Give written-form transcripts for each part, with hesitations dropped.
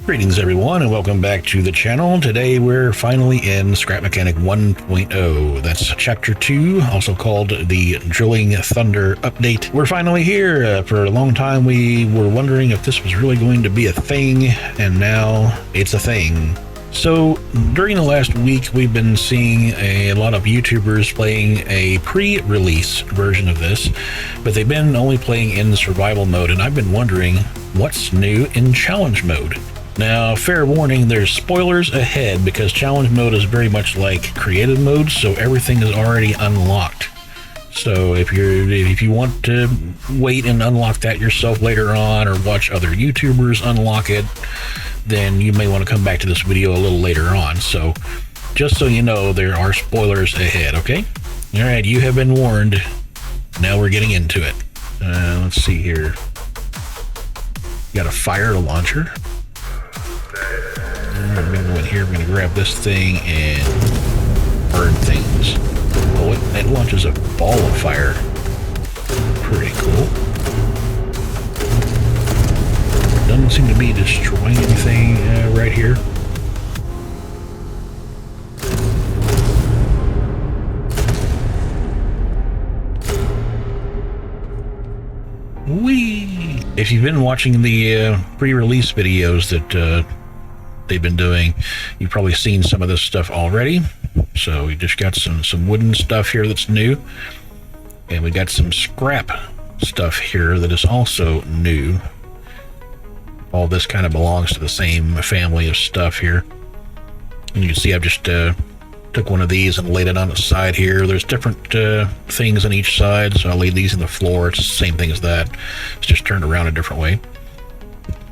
Greetings everyone and welcome back to the channel. Today we're finally in Scrap Mechanic 1.0. That's Chapter 2, also called the Drilling Thunder Update. We're finally here. For a long time we were wondering if this was really going to be a thing, and now it's a thing. So during the last week we've been seeing a lot of YouTubers playing a pre-release version of this, but they've been only playing in the survival mode, and I've been wondering what's new in challenge mode. Now, fair warning, there's spoilers ahead because challenge mode is very much like creative mode, so everything is already unlocked. So if you want to wait and unlock that yourself later on, or watch other YouTubers unlock it, then you may want to come back to this video a little later on. So just so you know, there are spoilers ahead, okay? All right, you have been warned. Now we're getting into it. Let's see here. Got a fire launcher. We're going to go in here, we're going to grab this thing and burn things. Oh, it launches a ball of fire. Pretty cool. Doesn't seem to be destroying anything right here. Whee! If you've been watching the pre-release videos that they've been doing, you've probably seen some of this stuff already. So we just got some wooden stuff here that's new, and we got some scrap stuff here that is also new. All this kind of belongs to the same family of stuff here, and you can see I've just took one of these and laid it on the side here. There's different things on each side, so I'll lay these on the floor. It's the same thing as that, it's just turned around a different way.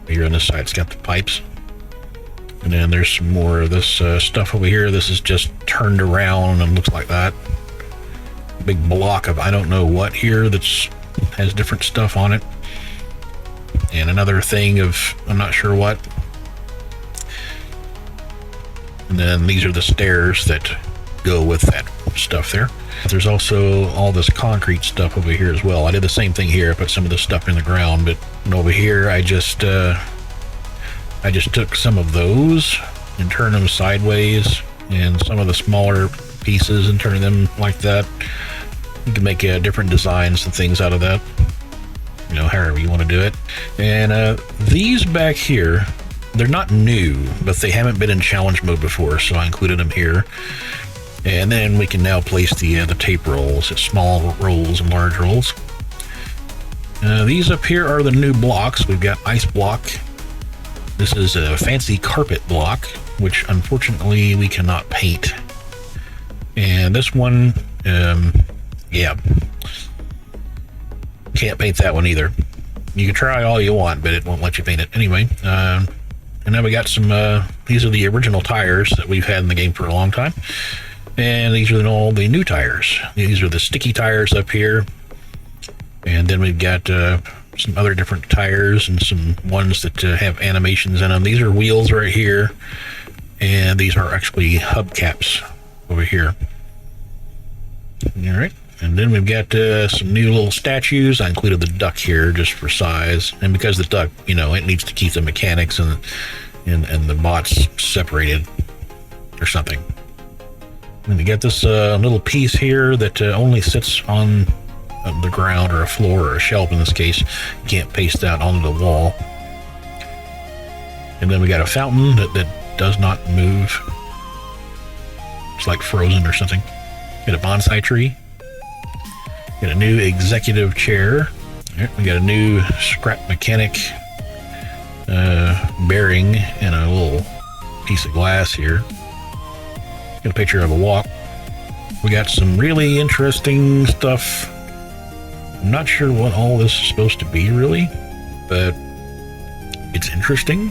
Here on this side it's got the pipes. And then there's some more of this stuff over here. This is just turned around and looks like that. Big block of I don't know what here that's has different stuff on it. And another thing of I'm not sure what. And then these are the stairs that go with that stuff there. There's also all this concrete stuff over here as well. I did the same thing here. I put some of this stuff in the ground, but over here I just took some of those and turned them sideways, and some of the smaller pieces and turned them like that. You can make different designs and things out of that, you know, however you want to do it. And these back here, they're not new, but they haven't been in challenge mode before, so I included them here. And then we can now place the tape rolls, small rolls and large rolls. These up here are the new blocks. We've got ice block. This is a fancy carpet block, which unfortunately we cannot paint. And this one, yeah, can't paint that one either. You can try all you want, but it won't let you paint it anyway. And then we got some, these are the original tires that we've had in the game for a long time. And these are all the new tires. These are the sticky tires up here. And then we've got some other different tires and some ones that have animations in them. These are wheels right here, and these are actually hubcaps over here. All right, and then we've got some new little statues. I included the duck here just for size, and because the duck, you know, it needs to keep the mechanics and the bots separated or something. And we got this little piece here that only sits on the ground or a floor or a shelf in this case. You can't paste that onto the wall. And then we got a fountain that does not move. It's like frozen or something. Got a bonsai tree. Got a new executive chair. We got a new scrap mechanic bearing and a little piece of glass here. Got a picture of a walk. We got some really interesting stuff. I'm not sure what all this is supposed to be really, but it's interesting.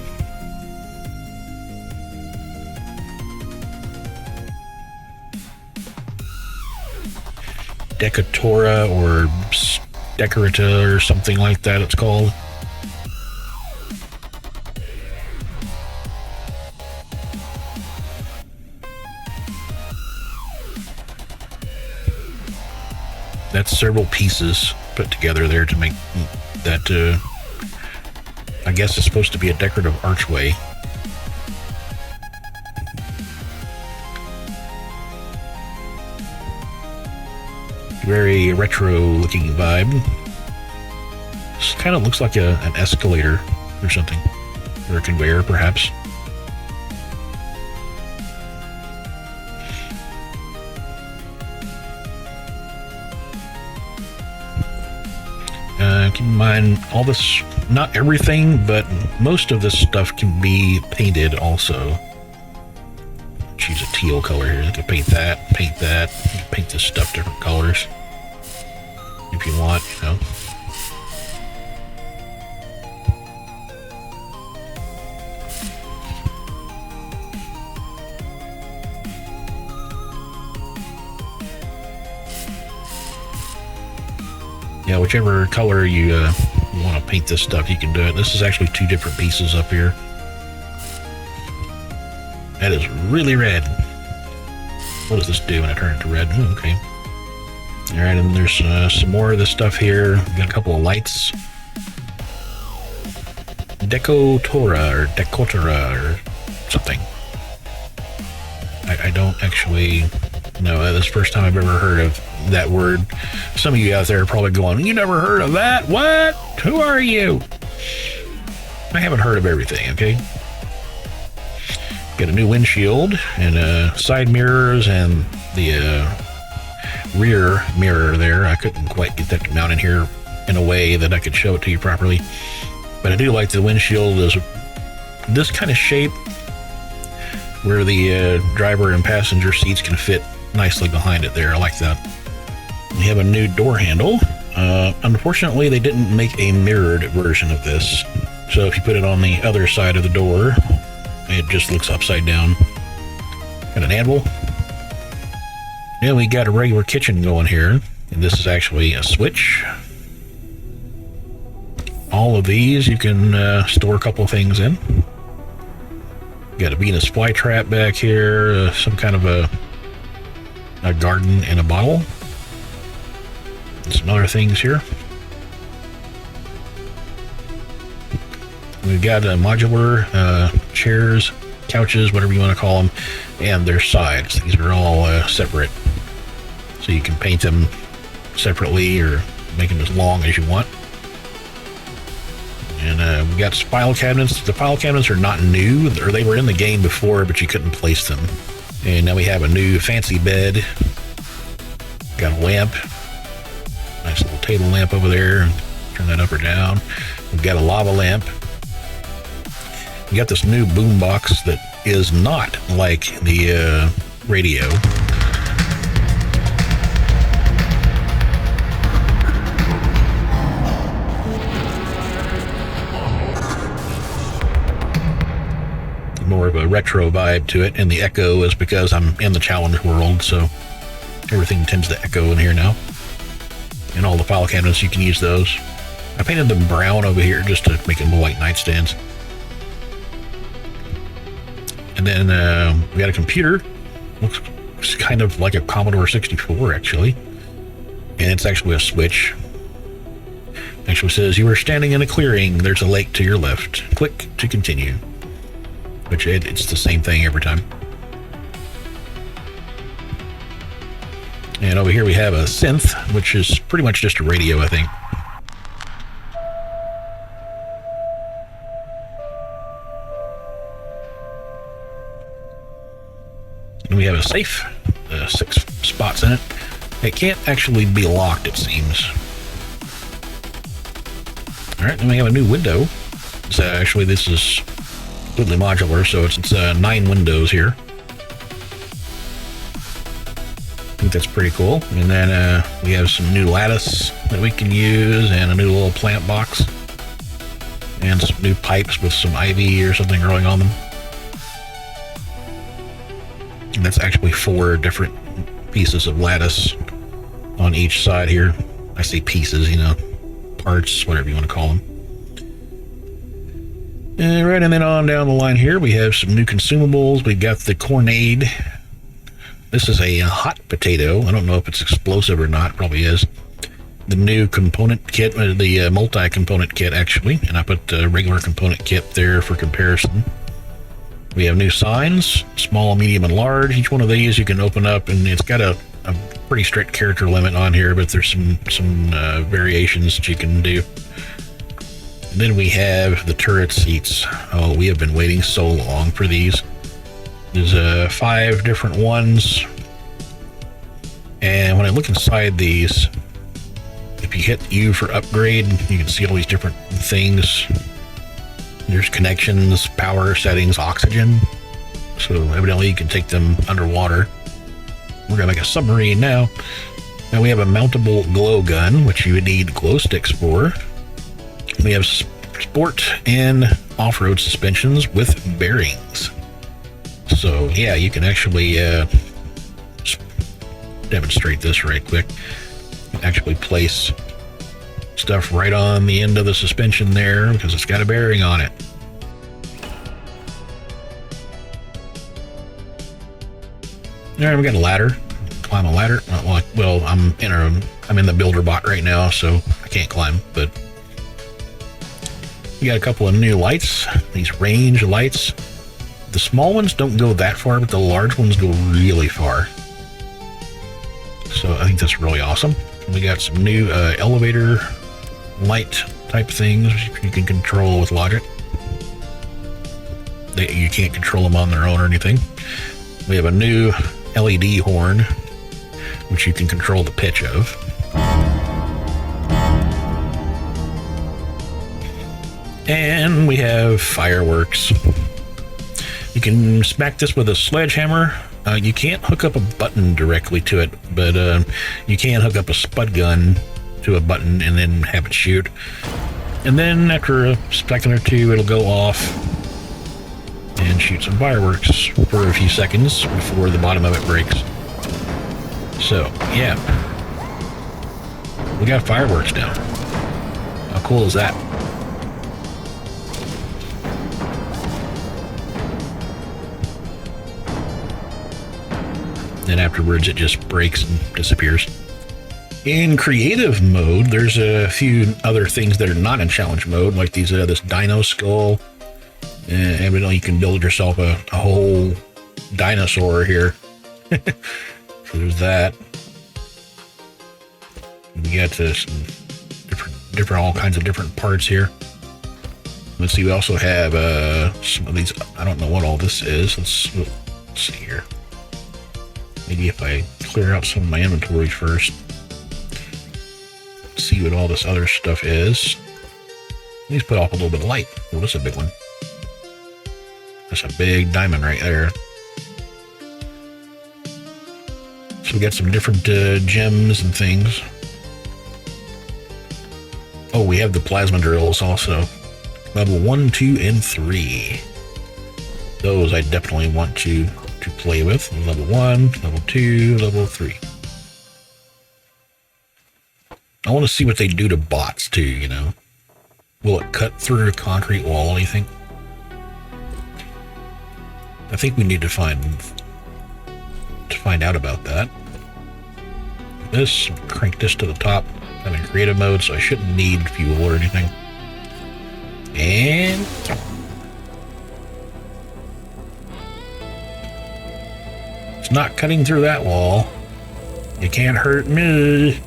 Decatora or Decorata or something like that it's called. That's several pieces put together there to make that I guess it's supposed to be a decorative archway. Very retro looking vibe. This kind of looks like an escalator or something, or a conveyor perhaps. Keep in mind, all this, not everything, but most of this stuff can be painted also. Choose a teal color here. You can paint that, paint that. You can paint this stuff different colors if you want, you know. Yeah, whichever color you want to paint this stuff, you can do it. This is actually two different pieces up here. That is really red. What does this do when I turn it to red? Ooh, okay. All right, and there's some more of this stuff here. We've got a couple of lights. Decotora or something. I don't actually know. This is the first time I've ever heard of that word. Some of you out there are probably going, "You never heard of that? What? Who are you?" I haven't heard of everything, okay? Got a new windshield and side mirrors and the rear mirror there. I couldn't quite get that to mount in here in a way that I could show it to you properly. But I do like the windshield is this kind of shape where the driver and passenger seats can fit nicely behind it there. I like that. We have a new door handle. Unfortunately, they didn't make a mirrored version of this. So if you put it on the other side of the door, it just looks upside down. Got an anvil. Then we got a regular kitchen going here. And this is actually a switch. All of these you can store a couple of things in. Got a Venus flytrap back here. Some kind of a garden in a bottle. And some other things here. We've got modular chairs, couches, whatever you want to call them, and their sides. These are all separate. So you can paint them separately or make them as long as you want. And we got file cabinets. The file cabinets are not new, or they were in the game before, but you couldn't place them. And now we have a new fancy bed. Got a lamp. Nice little table lamp over there. Turn that up or down. We've got a lava lamp. We got this new boom box that is not like the radio. More of a retro vibe to it, and the echo is because I'm in the challenge world, so everything tends to echo in here now. And all the file cabinets, you can use those. I painted them brown over here just to make them look like nightstands. And then we got a computer. Looks kind of like a Commodore 64 actually, and it's actually a switch. Actually says you are standing in a clearing, there's a lake to your left, click to continue. Which it's the same thing every time. And over here we have a synth, which is pretty much just a radio, I think. And we have a safe, 6 spots in it. It can't actually be locked, it seems. All right, then we have a new window. So actually, this is completely modular, so it's 9 windows here. I think that's pretty cool. And then we have some new lattice that we can use, and a new little plant box, and some new pipes with some ivy or something growing on them. And that's actually 4 different pieces of lattice on each side here. I say pieces, you know, parts, whatever you want to call them. And right, and then on down the line here, we have some new consumables. We've got the Cornade. This is a hot potato. I don't know if it's explosive or not. It probably is. The new component kit, the multi-component kit, actually. And I put the regular component kit there for comparison. We have new signs, small, medium, and large. Each one of these you can open up, and it's got a pretty strict character limit on here, but there's some variations that you can do. And then we have the turret seats. Oh, we have been waiting so long for these. There's 5 different ones. And when I look inside these, if you hit U for upgrade, you can see all these different things. There's connections, power settings, oxygen. So evidently you can take them underwater. We're gonna make a submarine now. Now we have a mountable glow gun, which you would need glow sticks for. We have sport and off-road suspensions with bearings. So yeah, you can actually demonstrate this right quick. You can actually place stuff right on the end of the suspension there because it's got a bearing on it. All right, we got a ladder. Climb a ladder. Well, I'm in the builder bot right now, so I can't climb. But we got a couple of new lights. These range lights. The small ones don't go that far, but the large ones go really far. So I think that's really awesome. We got some new elevator light type things you can control with logic. You can't control them on their own or anything. We have a new LED horn, which you can control the pitch of. And we have fireworks. You can smack this with a sledgehammer. You can't hook up a button directly to it, but you can hook up a spud gun to a button and then have it shoot. And then after a second or two, it'll go off and shoot some fireworks for a few seconds before the bottom of it breaks. So, yeah. We got fireworks now. How cool is that? Then afterwards it just breaks and disappears. In creative mode, there's a few other things that are not in challenge mode, like these this dino skull. Evidently you can build yourself a whole dinosaur here. So there's that. We got some different all kinds of different parts here. Let's see, we also have some of these. I don't know what all this is. Let's see here. Maybe if I clear out some of my inventory first. Let's see what all this other stuff is. Let's put off a little bit of light. Oh, that's a big one. That's a big diamond right there. So we got some different gems and things. Oh, we have the plasma drills also. Level 1, 2, and 3. Those I definitely want to play with. Level 1, level 2, level 3. I want to see what they do to bots too, you know. Will it cut through a concrete wall, you think? I think we need to find out about that. This, crank this to the top. I'm in creative mode, so I shouldn't need fuel or anything. And it's not cutting through that wall. You can't hurt me.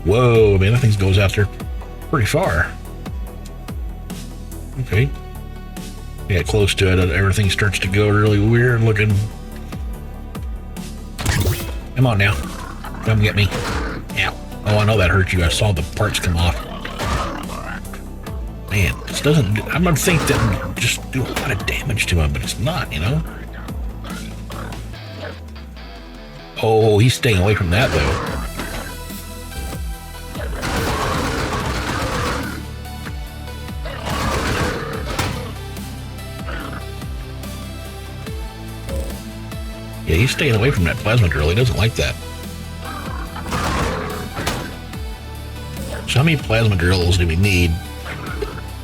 Whoa, man, that thing goes out there pretty far. Okay. Yeah, close to it, everything starts to go really weird looking. Come on now. Come get me. Ow. Oh, I know that hurt you. I saw the parts come off. Man, this doesn't... I'm going to think that would just do a lot of damage to him, but it's not, you know? Oh, he's staying away from that, though. Yeah, he's staying away from that plasma drill. He doesn't like that. So how many plasma drills do we need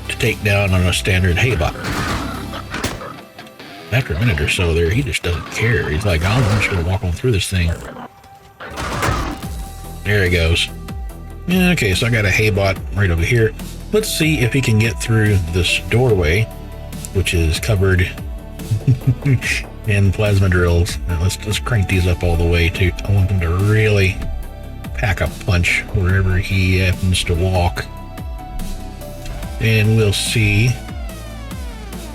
to take down on a standard Haybot? After a minute or so there, he just doesn't care. He's like, I'm just going to walk on through this thing. There he goes. Yeah, okay, so I got a Haybot right over here. Let's see if he can get through this doorway, which is covered and plasma drills. Now let's crank these up all the way too. I want them to really pack a punch wherever he happens to walk. And we'll see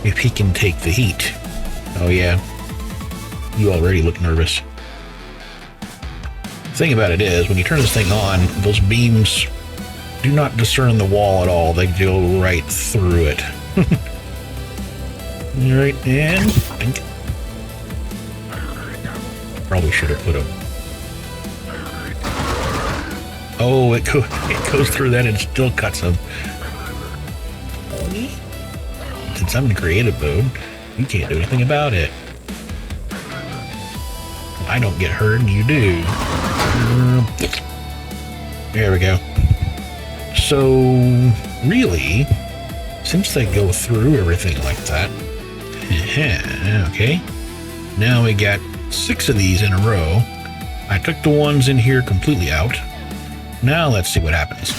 if he can take the heat. Oh yeah, you already look nervous. The thing about it is, when you turn this thing on, those beams do not discern the wall at all. They go right through it. Right, and think. Probably should have put a... Oh, it goes through that and still cuts them. Since I'm in creative mode, you can't do anything about it. I don't get hurt, and you do. There we go. So, really, since they go through everything like that, okay, now we got 6 of these in a row. I took the ones in here completely out. Now let's see what happens.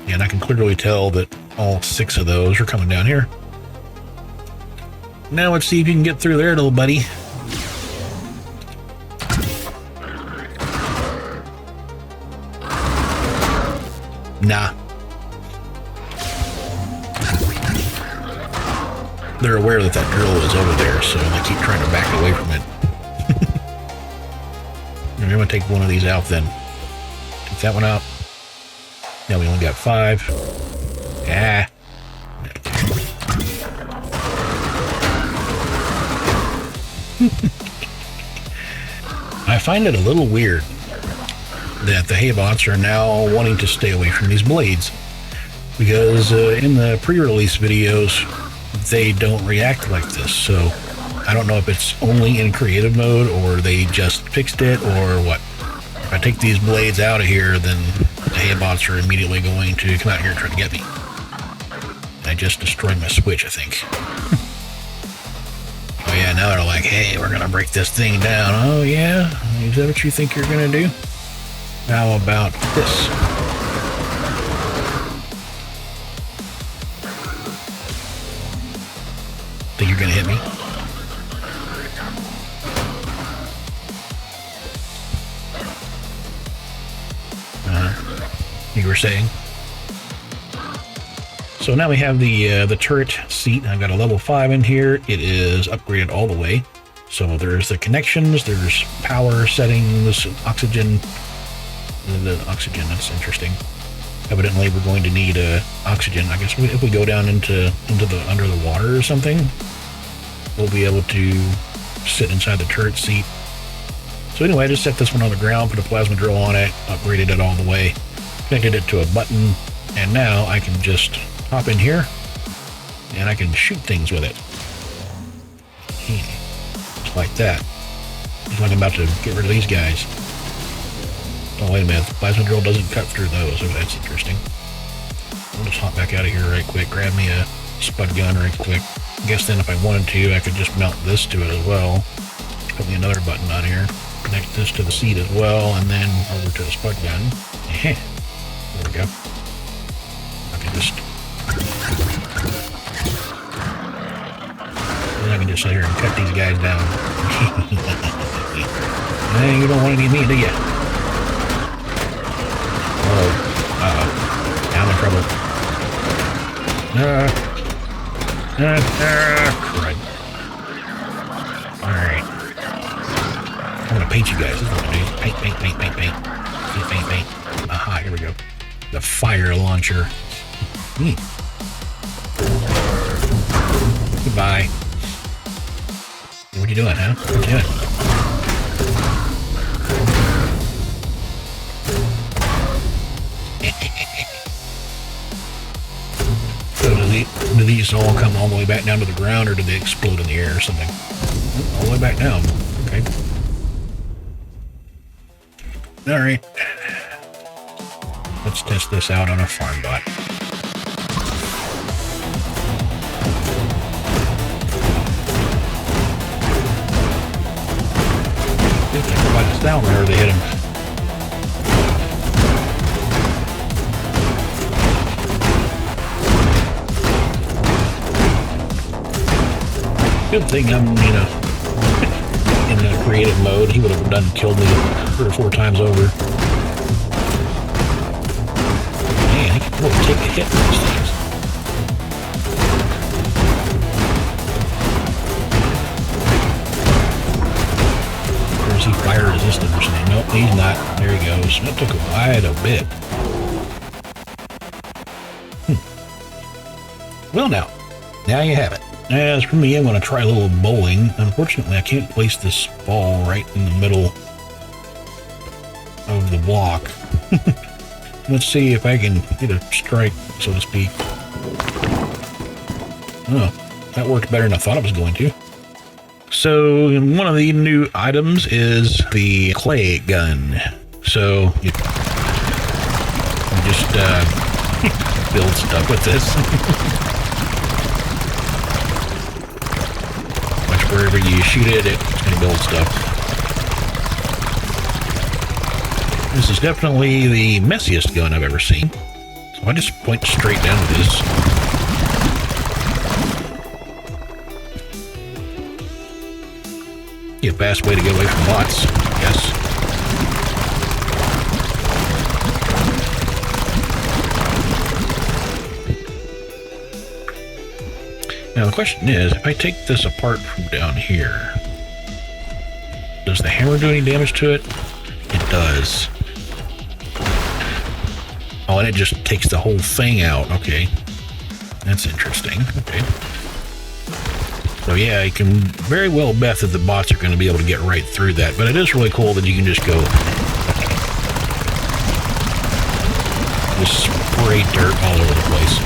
And I can clearly tell that all 6 of those are coming down here. Now let's see if you can get through there, little buddy. Nah. They're aware that that drill is over there, so they keep trying to back away from it. I'm going to take one of these out then. Take that one out. Now we only got 5. Ah. I find it a little weird that the Haybots are now wanting to stay away from these blades, because in the pre-release videos they don't react like this. So I don't know if it's only in creative mode or they just fixed it or what. If I take these blades out of here, then the Haybots are immediately going to come out here and try to get me. I just destroyed my switch, I think. Oh yeah, now they're like, hey, we're gonna break this thing down. Oh yeah? Is that what you think you're gonna do? How about this? Think you're gonna hit me? You were saying? So now we have the turret seat. I've got a level 5 in here. It is upgraded all the way. So there's the connections, there's power settings, oxygen. The oxygen, that's interesting. Evidently we're going to need oxygen. I guess if we go down into the under the water or something, we'll be able to sit inside the turret seat. So anyway, I just set this one on the ground, put a plasma drill on it, upgraded it all the way, connected it to a button, and now I can just hop in here and I can shoot things with it. Just like that. Just like I'm about to get rid of these guys. Oh, wait a minute. The plasma drill doesn't cut through those. Oh, that's interesting. I'll just hop back out of here right quick. Grab me a spud gun right quick. I guess then if I wanted to, I could just mount this to it as well. Put me another button on here. Connect this to the seat as well, and then over to the spud gun. There we go. I can just... Then I can just sit here and cut these guys down. Hey, you don't want any of me, do you? Oh, I'm in trouble. Crud. Alright. I'm gonna paint you guys. This is what I'm gonna do. Paint. Paint. Aha, here we go. The fire launcher. Goodbye. What you doing, huh? What you doing? Do these all come all the way back down to the ground, or do they explode in the air or something? All the way back down. Okay. All right. Let's test this out on a farm bot. It's like quite a style whenever they hit him. Good thing I'm, in the creative mode. He would have killed me 3 or 4 times over. Man, he can really take a hit with these things. Or is he fire resistant or something? Nope, he's not. There he goes. That took quite a bit. Well, now you have it. As for me, I'm going to try a little bowling. Unfortunately, I can't place this ball right in the middle of the block. Let's see if I can get a strike, so to speak. Oh, that worked better than I thought it was going to. So, one of the new items is the clay gun. So, you just build stuff with this. Wherever you shoot it, it's going to build stuff. This is definitely the messiest gun I've ever seen. So I just point straight down with this. A fast way to get away from bots, yes. Now the question is, if I take this apart from down here, does the hammer do any damage to it? It does. Oh, and it just takes the whole thing out. Okay. That's interesting. Okay. So yeah, you can very well bet that the bots are going to be able to get right through that, but it is really cool that you can just go just spray dirt all over the place.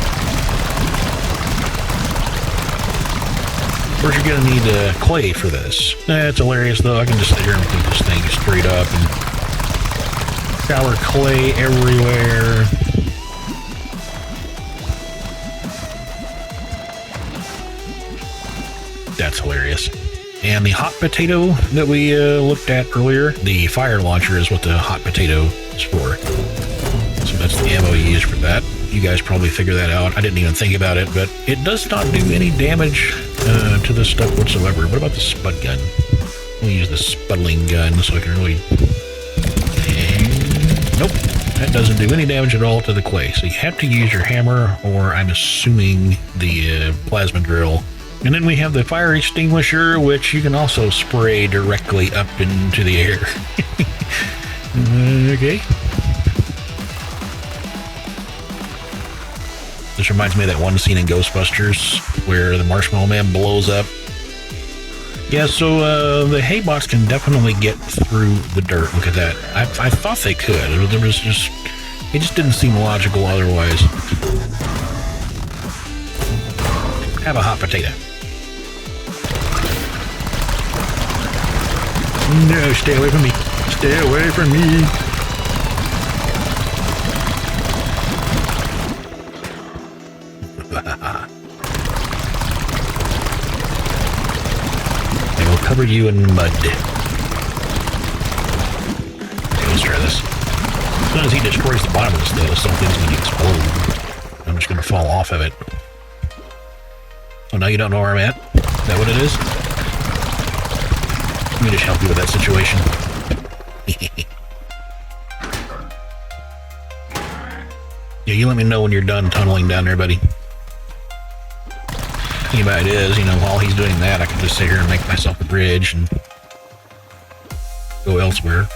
Of course, you're going to need clay for this. It's hilarious, though. I can just sit here and put this thing straight up and shower clay everywhere. That's hilarious. And the hot potato that we looked at earlier, the fire launcher is what the hot potato is for. So that's the ammo you use for that. You guys probably figure that out. I didn't even think about it, but it does not do any damage to this stuff whatsoever. What about the spud gun? We'll use the spuddling gun so I can really... Nope, that doesn't do any damage at all to the clay. So you have to use your hammer, or I'm assuming the plasma drill. And then we have the fire extinguisher, which you can also spray directly up into the air. Okay. This reminds me of that one scene in Ghostbusters where the Marshmallow Man blows up. Yeah, so the hay bots can definitely get through the dirt. Look at that. I thought they could. It just didn't seem logical otherwise. Have a hot potato. No, stay away from me. Stay away from me. I will cover you in mud. Okay, let's try this. As soon as he destroys the bottom of this, though, something's going to explode. I'm just going to fall off of it. Oh, now you don't know where I'm at? Is that what it is? Let me just help you with that situation. Yeah, you let me know when you're done tunneling down there, buddy. Thing about it is, while he's doing that, I can just sit here and make myself a bridge and go elsewhere.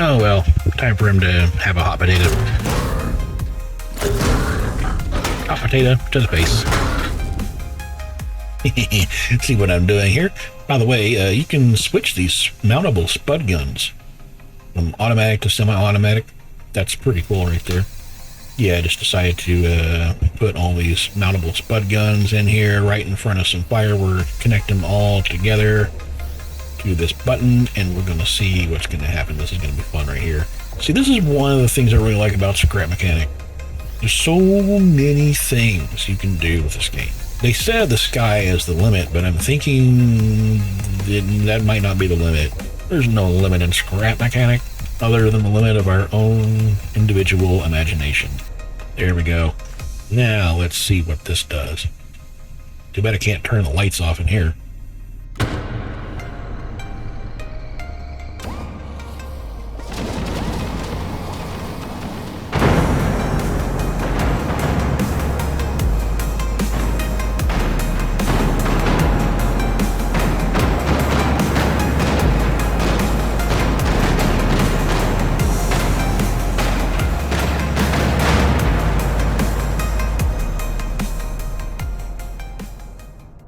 Oh well, time for him to have a hot potato. Hot potato to the face. See what I'm doing here? By the way, you can switch these mountable spud guns from automatic to semi-automatic. That's pretty cool right there. Yeah, I just decided to put all these mountable spud guns in here right in front of some fireworks, connect them all together to this button, and we're going to see what's going to happen. This is going to be fun right here. See, this is one of the things I really like about Scrap Mechanic. There's so many things you can do with this game. They said the sky is the limit, but I'm thinking that might not be the limit. There's no limit in Scrap Mechanic other than the limit of our own individual imagination. There we go. Now let's see what this does. Too bad I can't turn the lights off in here.